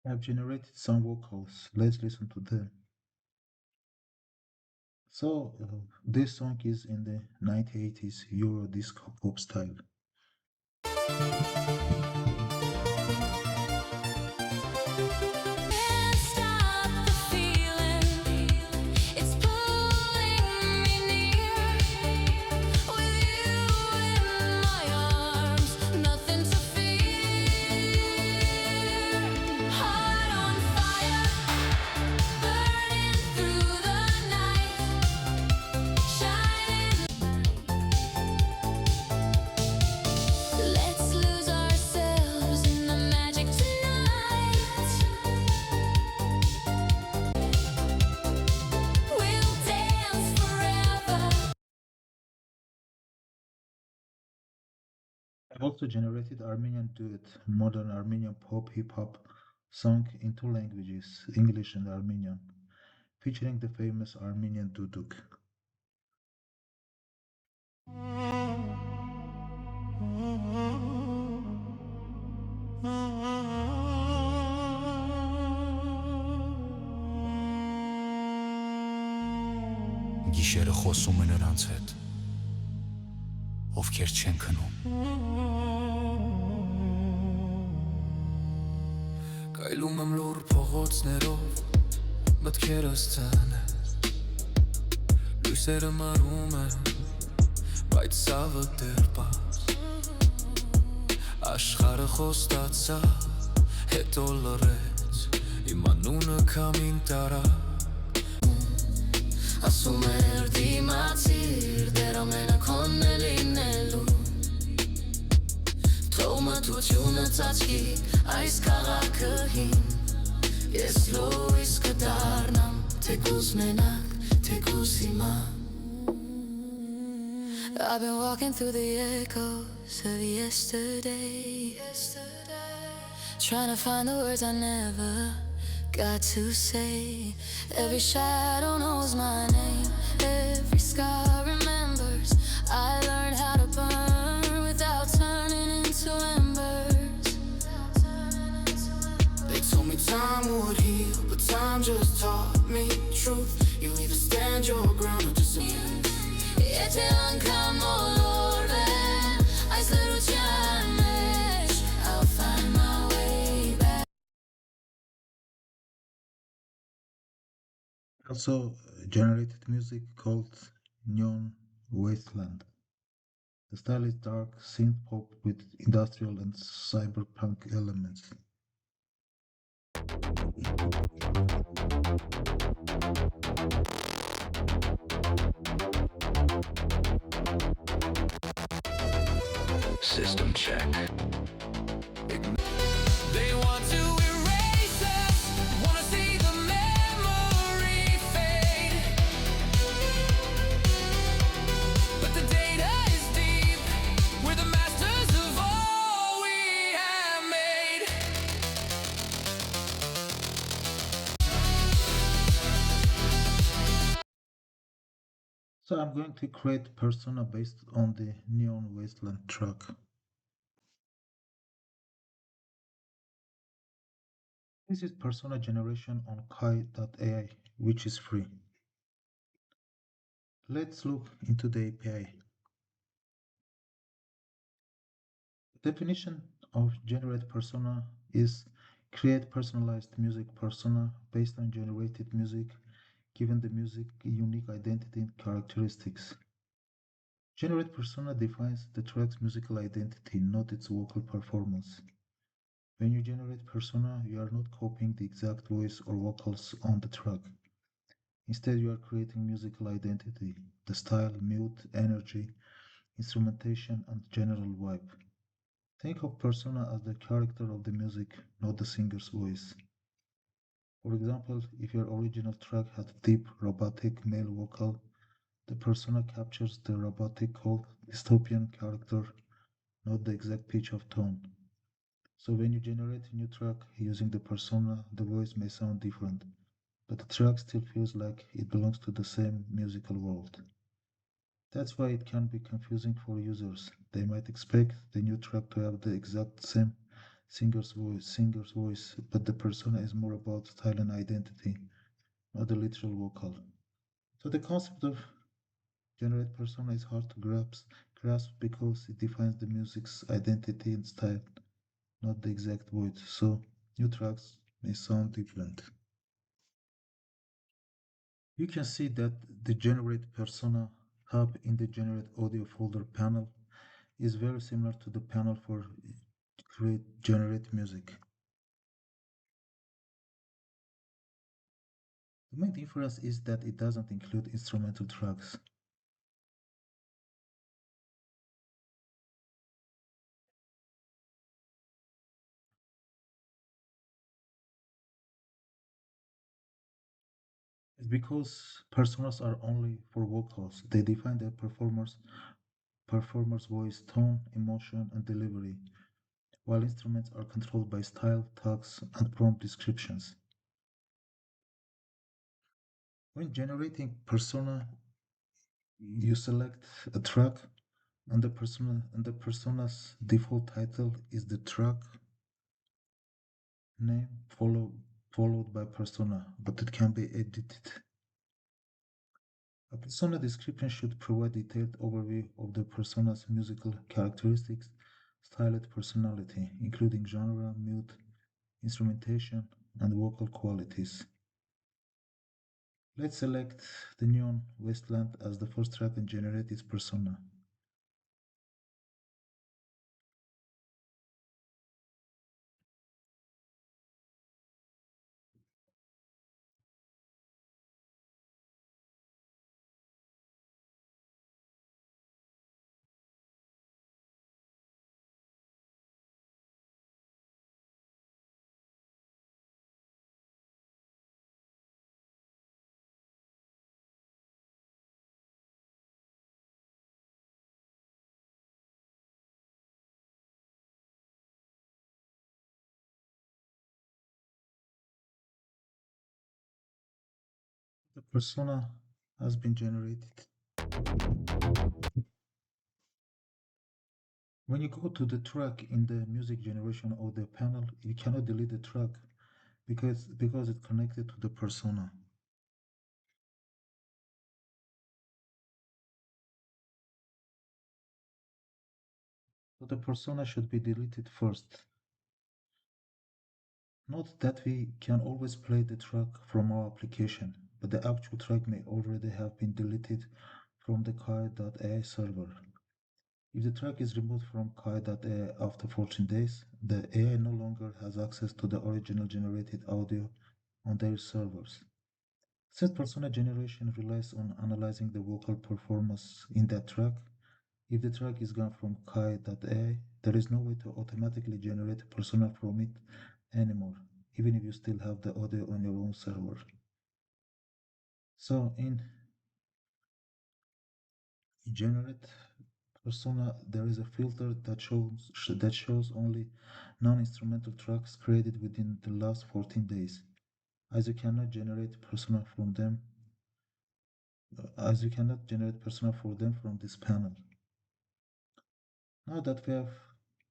I've generated some vocals. Let's listen to them. This song is in the 1980s Euro disco pop style. I've also generated Armenian duet, modern Armenian pop hip hop song in two languages, English and Armenian, featuring the famous Armenian duduk. Գիշերը խոսում է նրանց հետ, ովքեր չեն քնում։ Կայլում եմ լուր փողոցներով, մտքերս ցանել։ Լույսերը մարում են, բայց ցավը դեռ պարզ։ Աշխարհը խոստացա, հետո լռեց, իմ անունը քամին տարա։ Ասում էր դիմացիր, դեր ամենը քոնն է լինելու։ Թող մթությունը ծածկի այս քաղաքը հին, ես լույս կդառնամ, թեկուզ մենակ, թեկուզ հիմա։ I've been walking through the echoes of yesterday, trying to find the words I never got to say. Every shadow knows my name, every scar remembers. I learned how to burn without turning into embers. They told me time would heal, but time just taught me truth. You either stand your ground or disappear. Եթե անգամ մոլորվեմ այս լրության մեջ, I'll find my way back. I also generated music called Neon Wasteland. The style is dark synth pop with industrial and cyberpunk elements. System check. They want to erase us, wanna see the memory fade. But the data is deep, we're the masters of all we have made. So I'm going to create persona based on the Neon Wasteland track. This is persona generation on KIE.ai, which is free. Let's look into the API. Definition of generate persona is create personalized music persona based on generated music, given the music unique identity and characteristics. Generate persona defines the track's musical identity, not its vocal performance. When you generate persona, you are not copying the exact voice or vocals on the track. Instead, you are creating musical identity, the style, mood, energy, instrumentation, and general vibe. Think of persona as the character of the music, not the singer's voice. For example, if your original track had deep, robotic male vocal, the persona captures the robotic cold, dystopian character, not the exact pitch of tone. So when you generate a new track using the persona, the voice may sound different, but the track still feels like it belongs to the same musical world. That's why it can be confusing for users. They might expect the new track to have the exact same singer's voice, but the persona is more about style and identity, not the literal vocal. So the concept of generate persona is hard to grasp because it defines the music's identity and style, not the exact voice. So new tracks may sound different. You can see that the generate persona hub in the generate audio folder panel is very similar to the panel for create generate music. The main difference is that it doesn't include instrumental tracks. It's because personas are only for vocals. They define the performer's voice, tone, emotion, and delivery, while instruments are controlled by style, tags, and prompt descriptions. When generating persona, you select a track, and the persona's default title is the track name followed by persona, but it can be edited. A persona description should provide detailed overview of the persona's musical characteristics, style, and personality, including genre, mood, instrumentation, and vocal qualities. Let's select the Neon Wasteland as the first track and generate its persona. The persona has been generated. When you go to the track in the music generation audio panel, you cannot delete the track because it's connected to the persona. So the persona should be deleted first. Note that we can always play the track from our application, but the actual track may already have been deleted from the KIE.ai server. If the track is removed from KIE.ai after 14 days, the AI no longer has access to the original generated audio on their servers. Since persona generation relies on analyzing the vocal performance in that track, if the track is gone from KIE.ai, there is no way to automatically generate a persona from it anymore, even if you still have the audio on your own server. So in generate persona, there is a filter that shows only non-instrumental tracks created within the last 14 days, as you cannot generate persona from them, as you cannot generate persona for them from this panel. Now that we have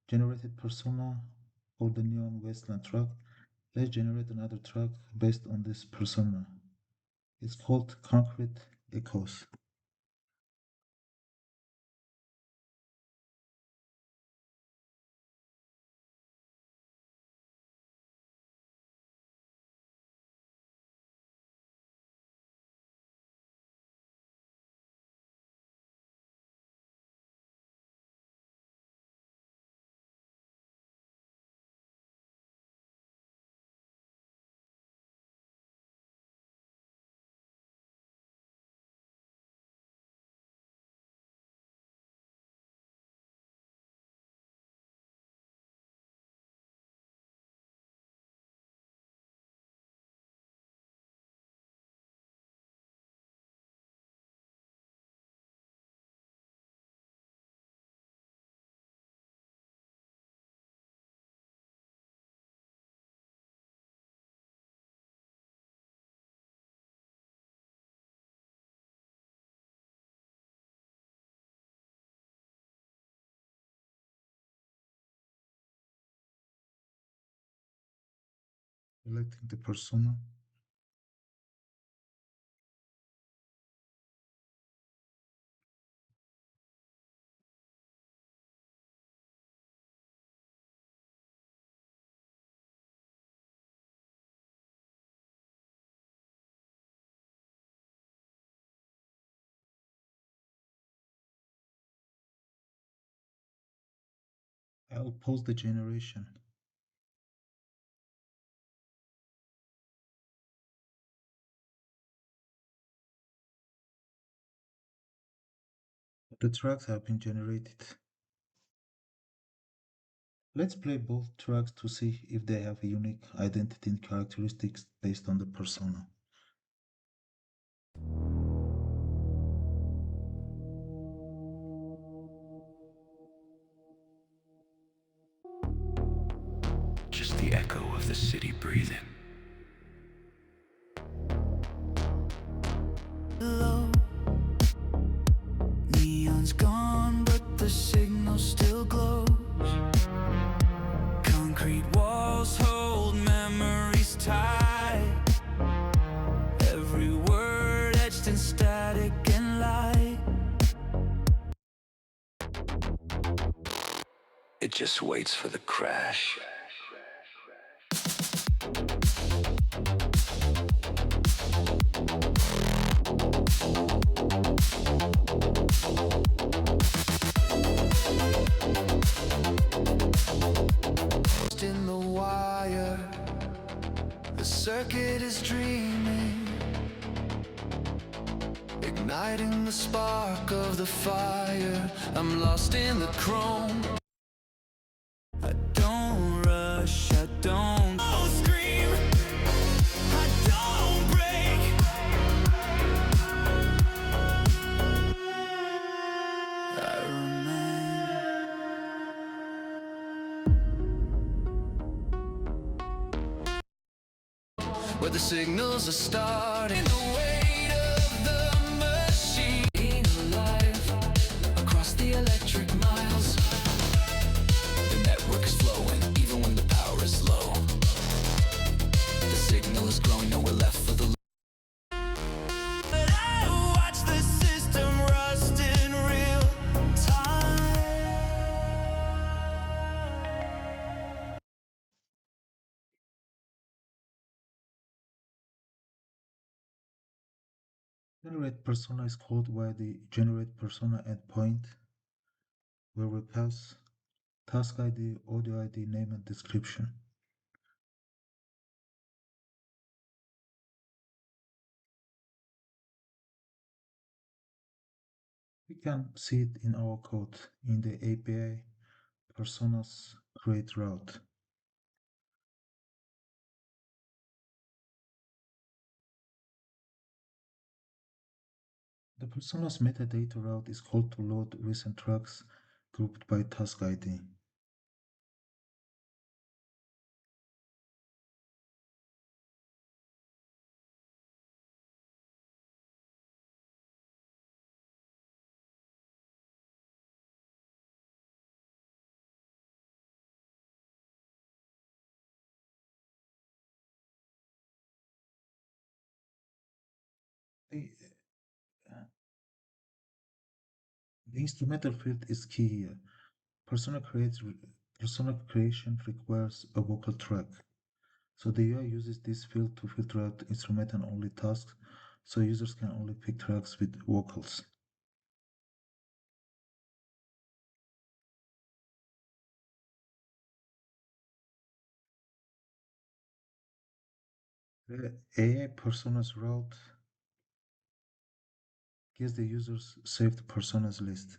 generated persona for the Neon Wasteland track, let's generate another track based on this persona. It's called Concrete Echoes. Selecting the persona. I'll pause the generation. The tracks have been generated. Let's play both tracks to see if they have a unique identity and characteristics based on the persona. Just the echo of the city breathing. Hello. Neon's gone, but the signal still glows. Concrete walls hold memories tight. Every word etched in static and light. It just waits for the crash. In the wire, the circuit is dreaming, igniting the spark of the fire. I'm lost in the chrome. I don't rush, I don't scream, I don't break. I remain. Where the signals are starting, the weight of the machine. Being alive across the electric miles. The network is flowing even when the power is low. The signal is growing, nowhere left for the. But I watch the system rust in real time. Generate persona is called by the generate persona endpoint, where we pass task ID, audio ID, name, and description. We can see it in our code in the API personas create route. The personas metadata route is called to load recent tracks grouped by task ID. The, uh, the instrumental field is key here. Persona creation requires a vocal track. So the UI uses this field to filter out instrumental only tasks so users can only pick tracks with vocals. The AI personas route gives the user's saved personas list.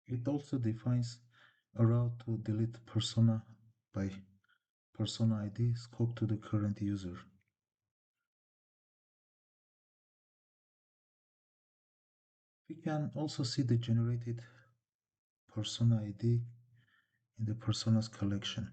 It also defines a route to delete persona by persona ID scoped to the current user. We can also see the generated persona ID in the personas collection.